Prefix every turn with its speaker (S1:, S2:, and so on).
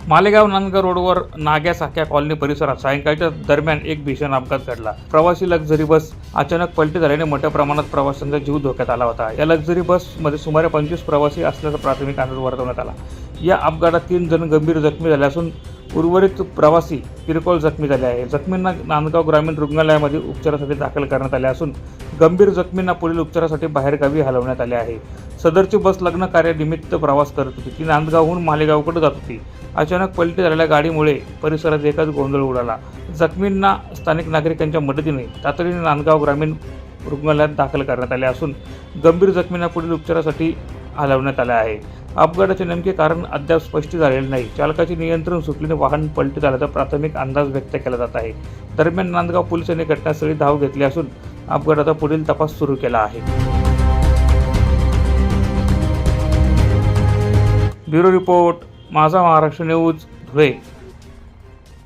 S1: मालेगाव नांदगाव रोडवर नाग्या साख्या कॉलनी परिसरात सायंकाळच्या दरम्यान एक भीषण अपघात घडला। प्रवासी लक्झरी बस अचानक पलटी झाल्याने मोठ्या प्रमाणात प्रवाशांचा जीव धोक्यात आला होता। या लक्झरी बसमध्ये सुमारे 25 प्रवासी असल्याचा प्राथमिक अंदाज वर्तवण्यात आला। या अपघातात 3 जण गंभीर जखमी झाले असून उर्वरित प्रवासी किरकोळ जखमी झाले आहेत। जखमींना नांदगाव ग्रामीण रुग्णालयामध्ये उपचारासाठी दाखल करण्यात आले असून गंभीर जखमींना पुढील उपचारासाठी बाहेरगावी हलवण्यात आले आहे। सदरची बस लग्न कार्यानिमित्त प्रवास करत होती। ती नांदगावहून मालेगावकडे जात होती। अचानक पलटी झालेल्या गाडीमुळे परिसरात एकच गोंधळ उडाला। जखमींना स्थानिक नागरिकांच्या मदतीने तातडीने नांदगाव ग्रामीण रुग्णालयात दाखल करण्यात आले असून गंभीर जखमींना पुढील उपचारासाठी हलवण्यात आले आहे। अपघाताचे नेमके कारण अद्याप स्पष्ट झालेले नाही। चालकाचे नियंत्रण सुटल्याने वाहन पलटी झाल्याचा प्राथमिक अंदाज व्यक्त केला जात आहे। दरम्यान नांदगाव पोलिसांनी घटनास्थळी धाव घेतली असून अपघाताचा पुढील तपास सुरू केला आहे। ब्युरो रिपोर्ट, माझा महाराष्ट्र न्यूज, धुळे।